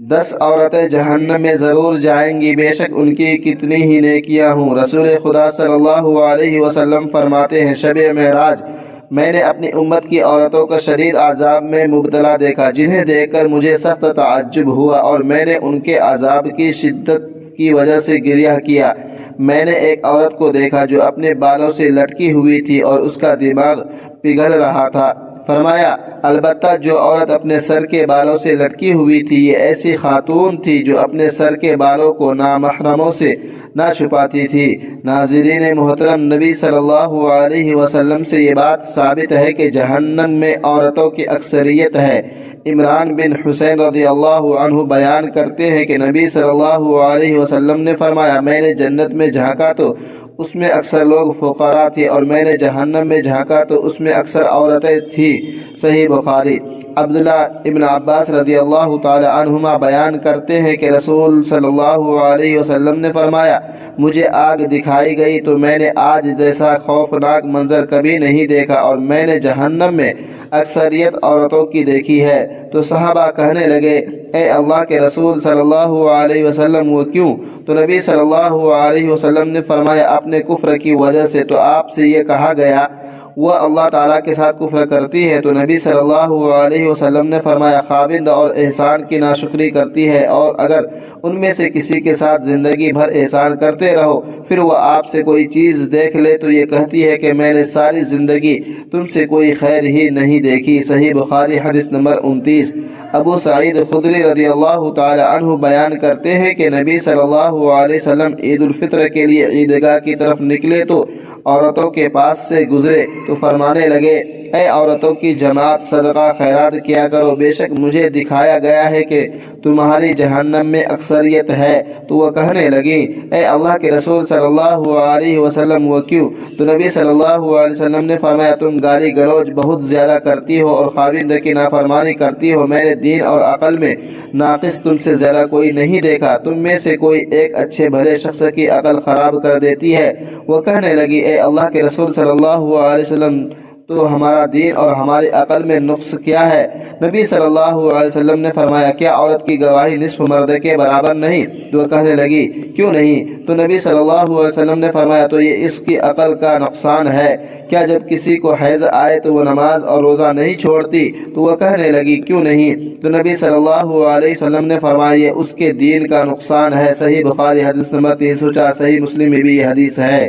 10 عورتیں جہنم میں ضرور جائیں گی، بے شک ان کی کتنی ہی نیکیاں ہوں۔ رسول خدا صلی اللہ علیہ وسلم فرماتے ہیں، شب معراج میں نے اپنی امت کی عورتوں کو شدید عذاب میں مبتلا دیکھا، جنہیں دیکھ کر مجھے سخت تعجب ہوا اور میں نے ان کے عذاب کی شدت کی وجہ سے گریہ کیا۔ میں نے ایک عورت کو دیکھا جو اپنے بالوں سے لٹکی ہوئی تھی اور اس کا دماغ پگھل رہا تھا۔ فرمایا، البتہ جو عورت اپنے سر کے بالوں سے لٹکی ہوئی تھی یہ ایسی خاتون تھی جو اپنے سر کے بالوں کو نامحرموں سے نہ چھپاتی تھی۔ ناظرین محترم، نبی صلی اللہ علیہ وسلم سے یہ بات ثابت ہے کہ جہنم میں عورتوں کی اکثریت ہے۔ عمران بن حسین رضی اللہ عنہ بیان کرتے ہیں کہ نبی صلی اللہ علیہ وسلم نے فرمایا، میں نے جنت میں جھانکا تو اس میں اکثر لوگ فقراء تھے اور میں نے جہنم میں جھانکا تو اس میں اکثر عورتیں تھیں۔ صحیح بخاری۔ عبداللہ ابن عباس رضی اللہ تعالی عنہما بیان کرتے ہیں کہ رسول صلی اللہ علیہ وسلم نے فرمایا، مجھے آگ دکھائی گئی تو میں نے آج جیسا خوفناک منظر کبھی نہیں دیکھا اور میں نے جہنم میں اکثریت عورتوں کی دیکھی ہے۔ تو صحابہ کہنے لگے، اے اللہ کے رسول صلی اللہ علیہ وسلم وہ کیوں؟ تو نبی صلی اللہ علیہ وسلم نے فرمایا، اپنے کفر کی وجہ سے۔ تو آپ سے یہ کہا گیا، وہ اللہ تعالیٰ کے ساتھ کفر کرتی ہے؟ تو نبی صلی اللہ علیہ وسلم نے فرمایا، خاوند اور احسان کی ناشکری کرتی ہے، اور اگر ان میں سے کسی کے ساتھ زندگی بھر احسان کرتے رہو پھر وہ آپ سے کوئی چیز دیکھ لے تو یہ کہتی ہے کہ میں نے ساری زندگی تم سے کوئی خیر ہی نہیں دیکھی۔ صحیح بخاری حدیث نمبر 29۔ ابو سعید خدری رضی اللہ تعالی عنہ بیان کرتے ہیں کہ نبی صلی اللہ علیہ وسلم عید الفطر کے لیے عیدگاہ کی طرف نکلے تو عورتوں کے پاس سے گزرے تو فرمانے لگے، اے عورتوں کی جماعت، صدقہ خیرات کیا کرو، بے شک مجھے دکھایا گیا ہے کہ تمہاری جہنم میں اکثریت ہے۔ تو وہ کہنے لگیں، اے اللہ کے رسول صلی اللہ علیہ وسلم وہ کیوں؟ تو نبی صلی اللہ علیہ وسلم نے فرمایا، تم گالی گلوچ بہت زیادہ کرتی ہو اور خاوند کی نافرمانی کرتی ہو، میں نے دین اور عقل میں ناقص تم سے زیادہ کوئی نہیں دیکھا، تم میں سے کوئی ایک اچھے بھلے شخص کی عقل خراب کر دیتی ہے۔ وہ کہنے لگی، اے اللہ کے رسول صلی اللہ علیہ وسلم تو ہمارا دین اور ہماری عقل میں نقص کیا ہے؟ نبی صلی اللہ علیہ وسلم نے فرمایا، کیا عورت کی گواہی نصف مرد کے برابر نہیں؟ تو وہ کہنے لگی، کیوں نہیں؟ تو نبی صلی اللہ علیہ وسلم نے فرمایا، تو یہ اس کی عقل کا نقصان ہے۔ کیا جب کسی کو حیض آئے تو وہ نماز اور روزہ نہیں چھوڑتی؟ تو وہ کہنے لگی، کیوں نہیں؟ تو نبی صلی اللہ علیہ وسلم نے فرمایا، یہ اس کے دین کا نقصان ہے۔ صحیح بخاری حدیث نمبر 304۔ صحیح مسلم میں بھی یہ حدیث ہے۔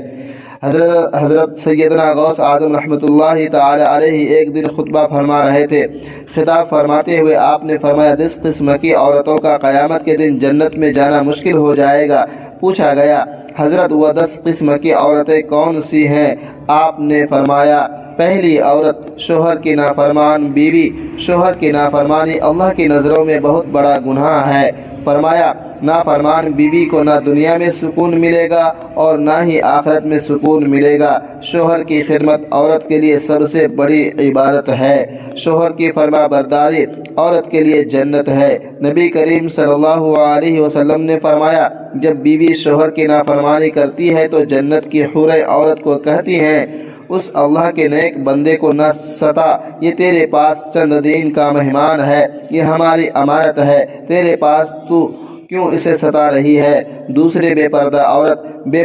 حضرت سیدنا غوث اعظم رحمۃ اللہ تعالی علیہ ایک دن خطبہ فرما رہے تھے۔ خطاب فرماتے ہوئے آپ نے فرمایا، 10 قسم کی عورتوں کا قیامت کے دن جنت میں جانا مشکل ہو جائے گا۔ پوچھا گیا، حضرت وہ 10 قسم کی عورتیں کون سی ہیں؟ آپ نے فرمایا، پہلی عورت شوہر کی نافرمان بیوی۔ شوہر کی نافرمانی اللہ کی نظروں میں بہت بڑا گناہ ہے۔ فرمایا، نافرمان بیوی کو نہ دنیا میں سکون ملے گا اور نہ ہی آخرت میں سکون ملے گا۔ شوہر کی خدمت عورت کے لیے سب سے بڑی عبادت ہے۔ شوہر کی فرما برداری عورت کے لیے جنت ہے۔ نبی کریم صلی اللہ علیہ وسلم نے فرمایا، جب بیوی شوہر کی نافرمانی کرتی ہے تو جنت کی حوریں عورت کو کہتی ہیں، اس اللہ کے نیک بندے کو نہ ستا، یہ تیرے پاس چند دن کا مہمان ہے، یہ ہماری امانت ہے، تیرے پاس تو کیوں اسے ستا رہی ہے؟ دوسرے بے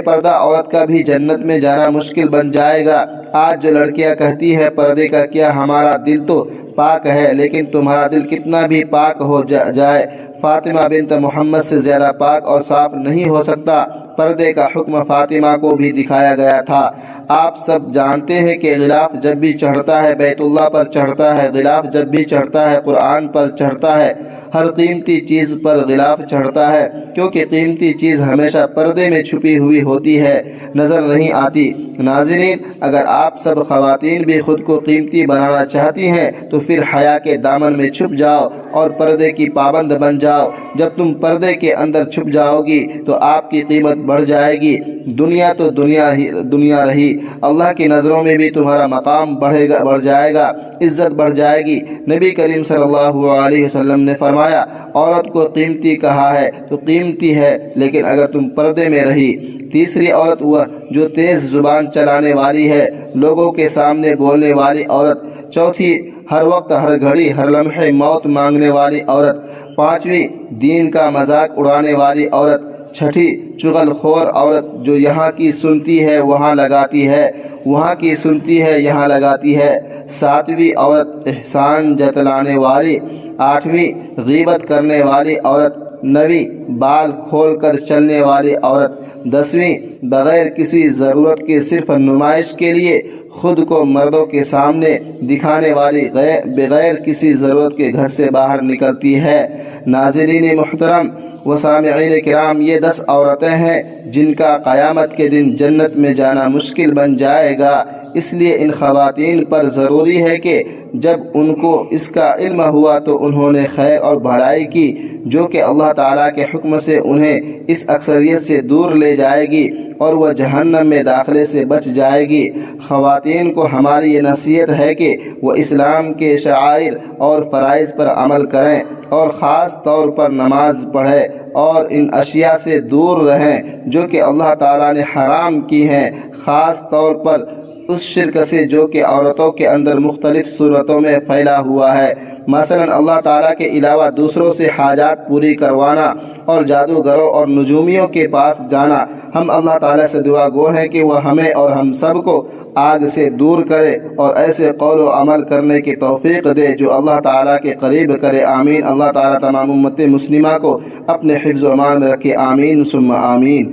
پردہ عورت کا بھی جنت میں جانا مشکل بن جائے گا۔ آج جو لڑکیاں کہتی ہیں پردے کا کیا، ہمارا دل تو پاک ہے، لیکن تمہارا دل کتنا بھی پاک ہو جائے فاطمہ بنت محمد سے زیادہ پاک اور صاف نہیں ہو سکتا۔ پردے کا حکم فاطمہ کو بھی دکھایا گیا تھا۔ آپ سب جانتے ہیں کہ غلاف جب بھی چڑھتا ہے بیت اللہ پر چڑھتا ہے، غلاف جب بھی چڑھتا ہے قرآن پر چڑھتا ہے، ہر قیمتی چیز پر غلاف چڑھتا ہے، کیونکہ قیمتی چیز ہمیشہ پردے میں چھپی ہوئی ہوتی ہے، نظر نہیں آتی۔ ناظرین، اگر آپ سب خواتین بھی خود کو قیمتی بنانا چاہتی ہیں تو پھر حیا کے دامن میں چھپ جاؤ اور پردے کی پابند بن جاؤ۔ جب تم پردے کے اندر چھپ جاؤ گی تو آپ کی قیمت بڑھ جائے گی۔ دنیا تو دنیا رہی، اللہ کی نظروں میں بھی تمہارا مقام بڑھ جائے گا، عزت بڑھ جائے گی۔ نبی کریم صلی اللہ علیہ وسلم نے فرمایا، عورت کو قیمتی کہا ہے تو قیمتی ہے، لیکن اگر تم پردے میں رہی۔ تیسری عورت وہ جو تیز زبان چلانے والی ہے، لوگوں کے سامنے بولنے والی عورت۔ چوتھی ہر وقت ہر گھڑی ہر لمحے موت مانگنے والی عورت، پانچویں دین کا مذاق اڑانے والی عورت، چھٹی چغل خور عورت جو یہاں کی سنتی ہے وہاں لگاتی ہے، وہاں کی سنتی ہے یہاں لگاتی ہے، ساتویں عورت احسان جتلانے والی، آٹھویں غیبت کرنے والی عورت، نویں بال کھول کر چلنے والی عورت، دسویں بغیر کسی ضرورت کے صرف نمائش کے لیے خود کو مردوں کے سامنے دکھانے والی، بغیر کسی ضرورت کے گھر سے باہر نکلتی ہے۔ ناظرین محترم و سامعین کرام، یہ 10 عورتیں ہیں جن کا قیامت کے دن جنت میں جانا مشکل بن جائے گا۔ اس لیے ان خواتین پر ضروری ہے کہ جب ان کو اس کا علم ہوا تو انہوں نے خیر اور بھلائی کی، جو کہ اللہ تعالیٰ کے حکم سے انہیں اس اکثریت سے دور لے جائے گی اور وہ جہنم میں داخلے سے بچ جائے گی۔ خواتین کو ہماری یہ نصیحت ہے کہ وہ اسلام کے شعائر اور فرائض پر عمل کریں اور خاص طور پر نماز پڑھیں اور ان اشیاء سے دور رہیں جو کہ اللہ تعالیٰ نے حرام کی ہیں، خاص طور پر اس شرک سے جو کہ عورتوں کے اندر مختلف صورتوں میں پھیلا ہوا ہے، مثلا اللہ تعالیٰ کے علاوہ دوسروں سے حاجات پوری کروانا اور جادوگروں اور نجومیوں کے پاس جانا۔ ہم اللہ تعالیٰ سے دعا گو ہیں کہ وہ ہمیں اور ہم سب کو آگ سے دور کرے اور ایسے قول و عمل کرنے کی توفیق دے جو اللہ تعالیٰ کے قریب کرے، آمین۔ اللہ تعالیٰ تمام امت مسلمہ کو اپنے حفظ و امان میں رکھے، آمین ثم آمین۔